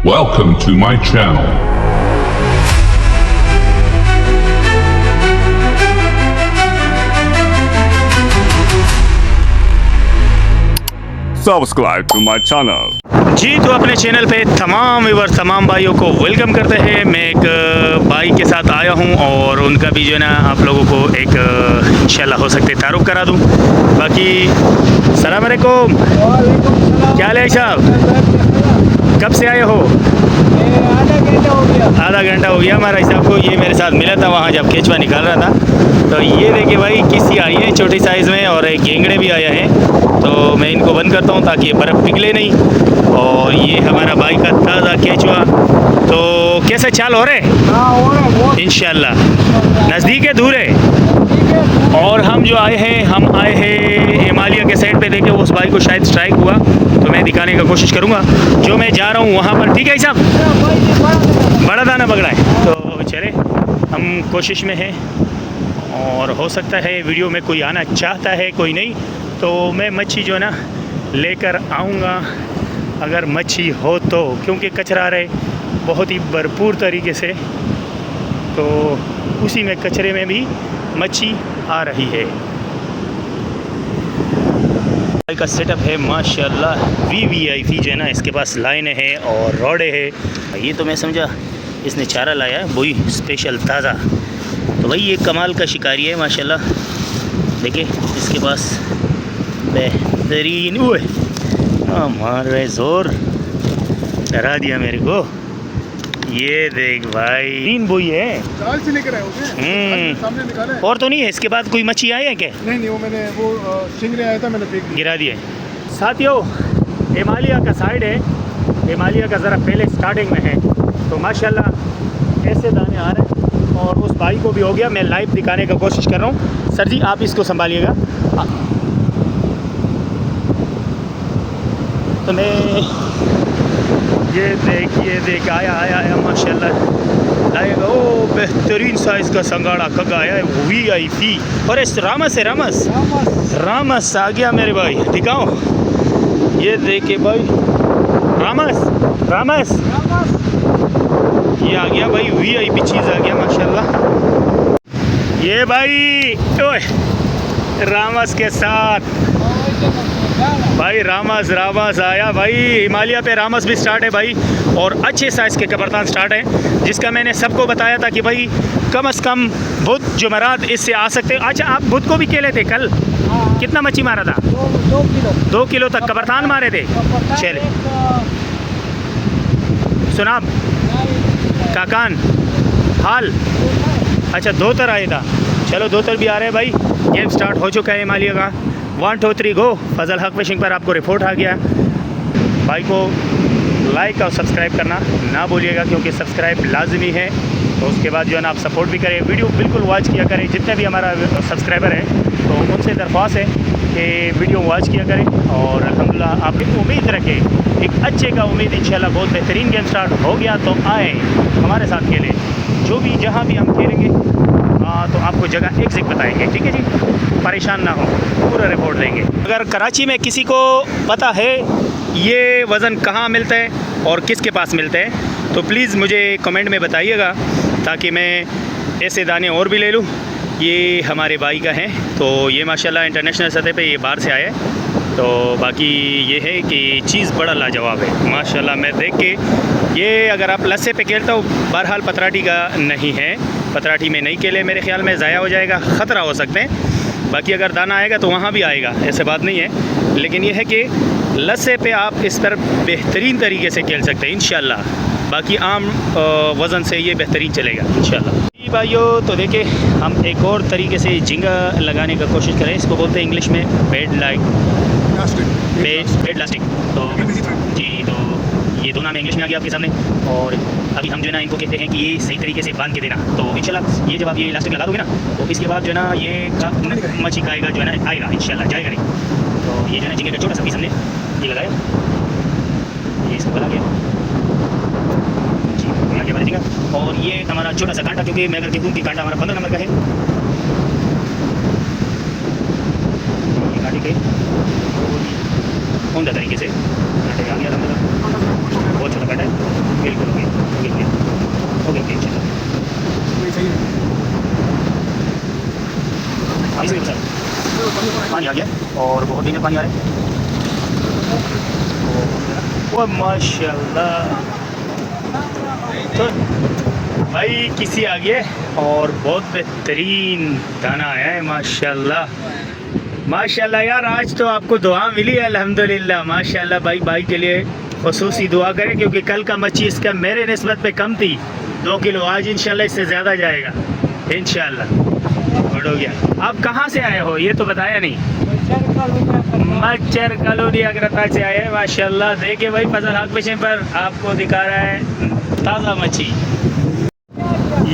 Welcome to my channel. Subscribe to my channel. जी तो अपने channel पे तमाम व्यूअर्स तमाम भाइयों को वेलकम करते हैं। मैं एक भाई के साथ आया हूं और उनका भी जो है ना आप लोगों को एक इंशाल्लाह हो सकते तारुफ करा दूं। बाकी सलाम अलैकुम, क्या हाल है साहब, कब से आए हो? आधा घंटा हो गया हमारा साहब को। ये मेरे साथ मिला था वहाँ जब केचवा निकाल रहा था। तो ये देखिए भाई किसी आई है छोटी साइज़ में और एक घेंगड़े भी आया है। तो मैं इनको बंद करता हूँ ताकि बर्फ़ पिघले नहीं। और ये हमारा भाई का ताज़ा केचवा। तो कैसे चाल हो रहे? इंशाल्लाह नज़दीक है दूर है? और हम जो आए हैं हम आए हैं हिमालय के साइड पे। देखे उस भाई को शायद स्ट्राइक हुआ तो मैं दिखाने का कोशिश करूँगा जो मैं जा रहा हूँ वहाँ पर। ठीक है साहब, बड़ा दाना पकड़ा है तो चले हम कोशिश में हैं। और हो सकता है वीडियो में कोई आना चाहता है कोई नहीं, तो मैं मच्छी जो है ना लेकर आऊँगा अगर मच्छी हो तो, क्योंकि कचरा रहे बहुत ही भरपूर तरीके से। तो उसी में कचरे में भी मच्छी आ रही है। का सेटअप है माशाल्लाह वीवीआईपी जो है ना, इसके पास लाइनें हैं और रॉडे है। ये तो मैं समझा इसने चारा लाया है वही स्पेशल ताज़ा। तो भाई ये कमाल का शिकारी है माशाल्लाह। देखिए इसके पास बेहतरीन मार रहे ज़ोर, डरा दिया मेरे को। ये देख भाई 3 बोई है, जाल से लेकर आए हो क्या? सामने निकाला है। और तो नहीं है इसके बाद कोई मच्छी आई है क्या? नहीं वो मैंने चिंगड़े आया था, मैंने फेंक गिरा दिए। साथियों हिमालय का साइड है, हिमालय का ज़रा पहले स्टार्टिंग में है। तो माशाल्लाह ऐसे दाने आ रहे हैं और उस भाई को भी हो गया। मैं लाइव दिखाने का कोशिश कर रहा हूँ। सर जी आप इसको संभालिएगा। तो मैं ये देख आया माशाल्लाह लाएगा। ओ बेहतरीन साइज़ का संगाड़ा कगा आया है वीआईपी। और इस रामस है, रामस आ गया मेरे भाई, दिखाओ। ये देखे भाई रामस ये आ गया भाई, वीआईपी चीज़ आ गया माशाल्लाह। ये भाई ओए रामस के साथ भाई रामस आया भाई। हिमालय पे रामस भी स्टार्ट है भाई और अच्छे साइज़ के कबरतान स्टार्ट है, जिसका मैंने सबको बताया था कि भाई कम से कम बुध जुमेरात इससे आ सकते हैं। अच्छा आप बुध को भी खेले थे कल? कितना मच्छी मारा था? 2 किलो तक कबरतान मारे थे। चले सुनाब काकान हाल, अच्छा 2 तर आए था। चलो 2 तर भी आ रहे हैं भाई। गेम स्टार्ट हो चुका है हिमालय का। 1 2 3 गो। फजल हक फिशिंग पर आपको रिपोर्ट आ गया। भाई को लाइक और सब्सक्राइब करना ना भूलिएगा, क्योंकि सब्सक्राइब लाजमी है। तो उसके बाद जो है ना आप सपोर्ट भी करें, वीडियो बिल्कुल वॉच किया करें। जितने भी हमारा सब्सक्राइबर हैं तो उनसे दरख्वास्त है कि वीडियो वॉच किया करें। और अल्हम्दुलिल्लाह आप उम्मीद रखें एक अच्छे का उम्मीद इंशाल्लाह बहुत बेहतरीन गेम स्टार्ट हो गया। तो आए हमारे साथ खेलें, जो भी जहाँ भी हम खेलेंगे तो आपको जगह एग्जिट बताएंगे। ठीक है जी, परेशान ना हो, पूरा रिपोर्ट देंगे। अगर कराची में किसी को पता है ये वज़न कहाँ मिलता है और किसके पास मिलता है तो प्लीज़ मुझे कमेंट में बताइएगा, ताकि मैं ऐसे दाने और भी ले लूँ। ये हमारे भाई का है, तो ये माशाल्लाह इंटरनेशनल सतह पे ये बाहर से आया है। तो बाकी ये है कि चीज़ बड़ा लाजवाब है माशाल्लाह। मैं देख के ये अगर आप लस्से पे खेलता हो, बहरहाल पतराठी का नहीं है, पतराठी में नहीं खेले, मेरे ख्याल में ज़ाया हो जाएगा, ख़तरा हो सकते हैं। बाकी अगर दाना आएगा तो वहाँ भी आएगा, ऐसे बात नहीं है। लेकिन ये है कि लस्से पे आप इस पर बेहतरीन तरीके से खेल सकते हैं इंशाल्लाह। बाकी आम वज़न से ये बेहतरीन चलेगा इंशाल्लाह। जी भाइयों तो देखिए हम एक और तरीके से झींगा लगाने का कोशिश करें। इसको बोलते हैं इंग्लिश में बेड लास्टिक। तो जी तो ये दो नाम इंग्लिश में आ गया आपके सामने। और अभी हम जो है ना इनको कहते हैं कि ये सही तरीके से बांध के देना। तो इंशाल्लाह ये जब आप ये इलास्टिक लगा दोगे ना तो इसके बाद जो है ना ये मच्छी खाएगा जो है ना आएगा इंशाल्लाह, जाएगा नहीं। तो ये जो है ना झींगे का छोटा सा पीस हमने ये लगाया, ये इसको बना गया जी, बना के बना झींगा। और ये हमारा छोटा सा कांटा, क्योंकि मैं अगर देखूँ कि कांटा हमारा 15 नंबर का है, ये काटे के उमदा तरीके से काटे आ गया। बहुत छोटा काटा है। में पानी आ रहा है। ओ माशाल्लाह, तो भाई किसी आ गया और बहुत बेहतरीन दाना आया है माशाल्लाह। माशाल्लाह यार, आज तो आपको दुआ मिली है अल्हम्दुलिल्लाह। माशाल्लाह भाई के लिए खुसूसी दुआ करें, क्योंकि कल का मच्छी इसका मेरे निस्बत पे कम थी 2 किलो, आज इंशाल्लाह इससे ज़्यादा जाएगा इंशाल्लाह। गुड हो गया। आप कहाँ से आए हो ये तो बताया नहीं? मच्छर कॉलोनी अग्रता से आए हैं माशाल्लाह। देखिए भाई फजल हक फिशिंग पर आपको दिखा रहा है ताज़ा मच्छी।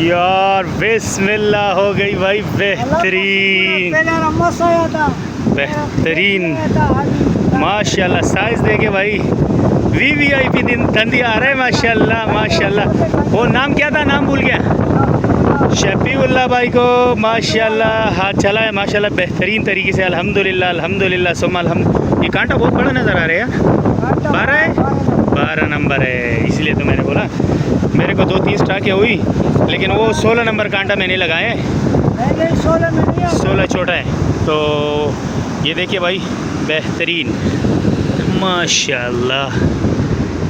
यार बिस्मिल्लाह हो गई भाई, बेहतरीन बेहतरीन माशाल्लाह। साइज़ देखे भाई, VVIP दिन धंधी आ रहा है माशाल्लाह माशाल्लाह। वो नाम क्या था, नाम भूल गया। शफीउल्लाह भाई को माशाल्लाह हाथ चला है माशाल्लाह बेहतरीन तरीके से। अल्हम्दुलिल्लाह अल्हम्दुलिल्लाह सुम्मा अल्हम्दुलिल्लाह। ये कांटा बहुत बड़ा नज़र आ रहा है, 12 है, 12 नंबर है, इसलिए तो मैंने बोला। मेरे को 2-3 स्टाकें हुई, लेकिन वो 16 नंबर कांटा मैंने लगाए, 16 छोटा है। तो ये देखिए भाई बेहतरीन माशाल्लाह।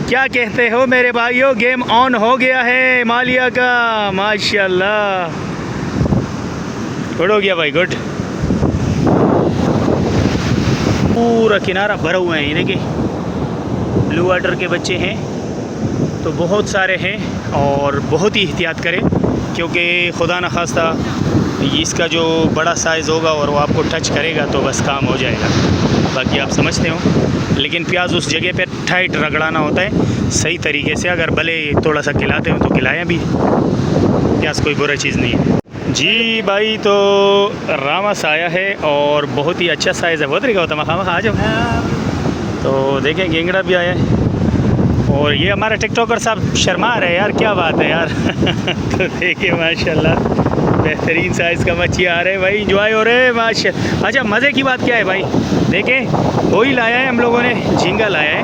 क्या कहते हो मेरे भाइयों, गेम ऑन हो गया है मालिया का माशाल्लाह। गुड हो गया भाई, गुड। पूरा किनारा भरा हुआ है, ये देखिए ब्लू वाटर के बच्चे हैं तो बहुत सारे हैं, और बहुत ही एहतियात करें, क्योंकि खुदा न खास्ता इसका जो बड़ा साइज़ होगा और वो आपको टच करेगा तो बस काम हो जाएगा। बाकी आप समझते हो, लेकिन प्याज उस जगह पे टाइट रगड़ाना होता है सही तरीके से। अगर भले थोड़ा सा खिलाते हो तो खिलाएं भी, प्याज कोई बुरा चीज़ नहीं है जी भाई। तो रामस आया है और बहुत ही अच्छा साइज़ है, बहुत रिका होता है मखा आ जाओ। तो देखें गेंगड़ा भी आया है, और ये हमारा टिकटॉकर साहब शर्मा रहे हैं यार, क्या बात है यार। तो देखिए माशाल्लाह बेहतरीन साइज़ का मच्छी आ रहे हैं भाई, इंजॉय हो रहे हैं माशाल्लाह। अच्छा मज़े की बात क्या है भाई, देखें वही लाया है हम लोगों ने, झींगा लाया है,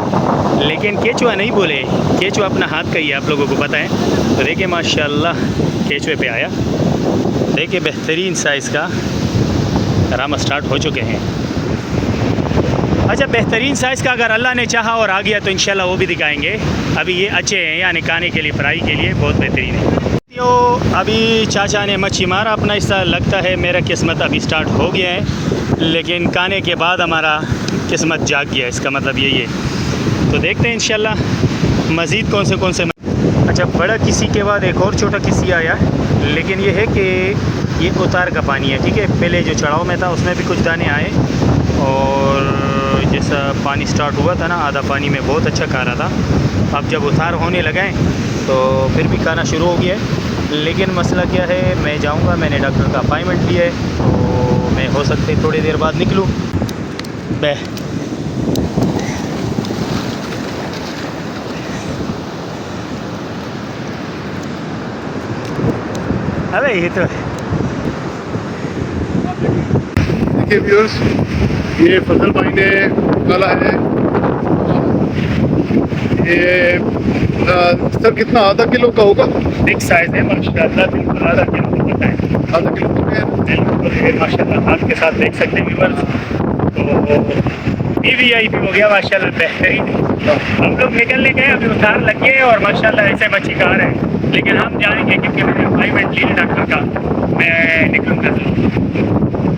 लेकिन केचुआ नहीं बोले। केचुआ अपना हाथ का ही है, आप लोगों को पता है। तो देखिए माशाल्लाह केचुए पे आया, देखिए बेहतरीन साइज़ का राम स्टार्ट हो चुके हैं। अच्छा बेहतरीन साइज़ का अगर अल्लाह ने चाहा और आ गया तो इंशाल्लाह वो भी दिखाएंगे। अभी ये अच्छे हैं, यानी खाने के लिए, फ्राई के लिए बहुत बेहतरीन है। तो अभी चाचा ने मच्छी मारा अपना हिस्सा, लगता है मेरा किस्मत अभी स्टार्ट हो गया है, लेकिन खाने के बाद हमारा किस्मत जाग गया, इसका मतलब यही है। तो देखते हैं इंशाल्लाह मज़ीद कौन से। अच्छा बड़ा किसी के बाद एक और छोटा किसी आया, लेकिन ये है कि ये उतार का पानी है, ठीक है। पहले जो चढ़ाव में था उसमें भी कुछ दाने आए, और जैसा पानी स्टार्ट हुआ था ना, आधा पानी में बहुत अच्छा खा रहा था। अब जब उतार होने लगा है तो फिर भी खाना शुरू हो गया है। लेकिन मसला क्या है, मैं जाऊंगा, मैंने डॉक्टर का अपॉइंटमेंट लिया है, तो मैं हो सकते थोड़ी देर बाद निकलूँ। अबे ये तो देखिए व्यूअर्स, ये फजल भाई ने डाला है। ये सर कितना, आधा किलो का होगा? बिग साइज़ है माशाल्लाह, बिल्कुल आधा किलो होता है। आधा किलो बिल्कुल माशाल्लाह, हाथ के साथ देख सकते हैं व्यूअर्स। तो VVIP हो गया माशाल्लाह बेहतरीन। तो हम लोग निकलने गए, अभी उतार लग गए और माशाल्लाह ऐसे मच्छी खा रहे हैं, लेकिन हम जाएंगे क्योंकि मैंने अपॉइंटमेंट लिया डॉक्टर का, मैं निकलूँगा।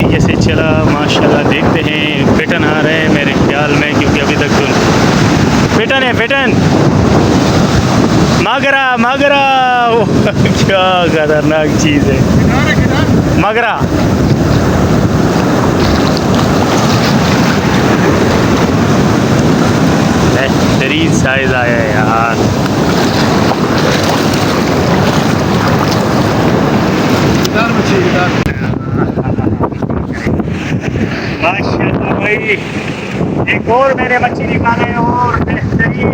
जैसे चला माशाल्लाह, देखते हैं पैटर्न आ रहे हैं मेरे ख्याल में, क्योंकि अभी तक तो पैटर्न है, पैटर्न मगरा क्या खतरनाक चीज़ है मगरा। बेहतरीन साइज़ आया है यार। माशाल्लाह भाई, एक और मैंने मच्छी निकाला है, और बेहतरीन।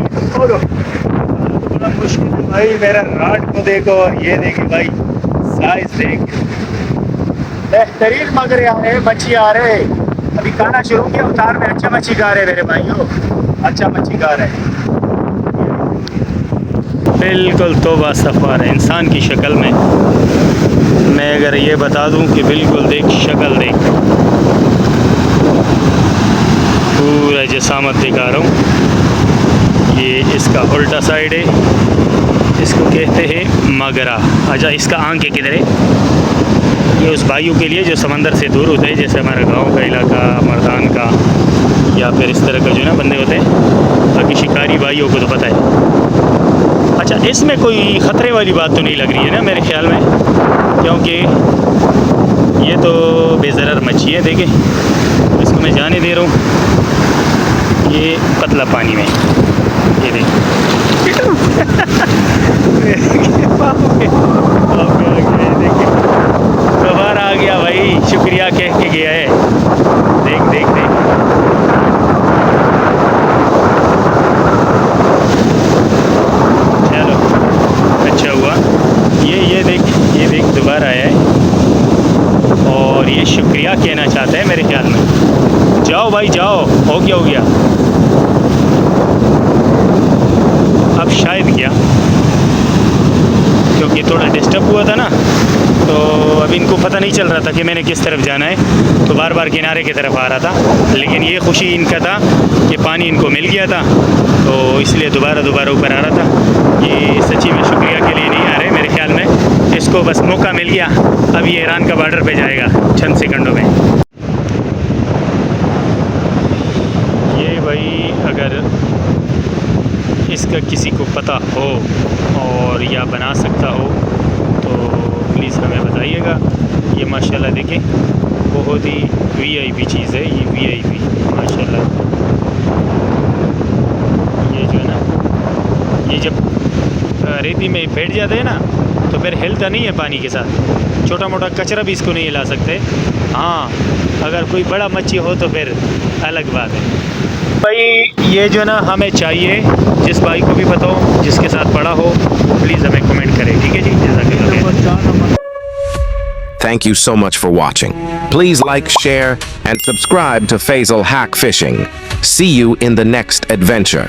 बड़ा मुश्किल है भाई, मेरा राड को देखो और ये देखिए भाई साइज देख, बेहतरीन मगरे आ रहे, मच्छी आ रहे। अभी खाना शुरू किया, उतार में अच्छा मच्छी खा रहे मेरे भाइयों, अच्छा मच्छी खा रहे। बिल्कुल तौबा सफ़ार है इंसान की शक्ल में। मैं अगर ये बता दूं कि बिल्कुल देख शक्ल देख, पूरा जसामत दिखा रहा हूँ। ये इसका उल्टा साइड है, इसको कहते हैं मगरा। अच्छा, इसका आंख किधर है? ये उस भाइयों के लिए जो समंदर से दूर होते हैं, जैसे हमारा गांव का इलाका, मर्दान का, या फिर इस तरह का जो ना बंदे होते हैं। बाकी शिकारी भाइयों को तो पता है। अच्छा, इसमें कोई ख़तरे वाली बात तो नहीं लग रही है ना मेरे ख्याल में, क्योंकि ये तो बेज़रर मच्छी है। देखें, इसको मैं जाने दे रहा हूँ। ये पतला पानी में, ये देखें दोबारा आ गया भाई, शुक्रिया कह के गया है। देख देख देख, चलो अच्छा हुआ। ये देख दोबारा आया है, और ये शुक्रिया कहना चाहता है मेरे ख्याल में। जाओ भाई जाओ, हो गया। अब शायद क्या, क्योंकि थोड़ा डिस्टर्ब हुआ था ना, तो अब इनको पता नहीं चल रहा था कि मैंने किस तरफ जाना है, तो बार बार किनारे की तरफ आ रहा था। लेकिन ये खुशी इनका था कि पानी इनको मिल गया था, तो इसलिए दोबारा ऊपर आ रहा था। ये सच्ची में शुक्रिया के लिए नहीं आ रहे मेरे ख्याल में, इसको बस मौका मिल गया। अब ये ईरान का बॉर्डर पे जाएगा चंद सेकंडों में। ये भाई अगर इसका किसी को पता हो और या बना सकता हो तो प्लीज़ हमें बताइएगा। ये माशाल्लाह देखें, बहुत ही वीआईपी चीज़ है ये, वीआईपी माशाल्लाह। ये जो है ना, ये जब रेती में बैठ जाते हैं ना, तो फिर हिलता नहीं है पानी के साथ। छोटा मोटा कचरा भी इसको नहीं हिला सकते। हाँ, अगर कोई बड़ा मच्छी हो तो फिर अलग बात है भाई। ये जो ना हमें चाहिए, जिस भाई को भी पता हो, जिसके साथ पड़ा हो, प्लीज़ हमें कमेंट करें, ठीक है जी। जज़ाकल्लाह। Thank you so much for watching. Please like, share, and subscribe to Faisal Hack Fishing. See you in the next adventure.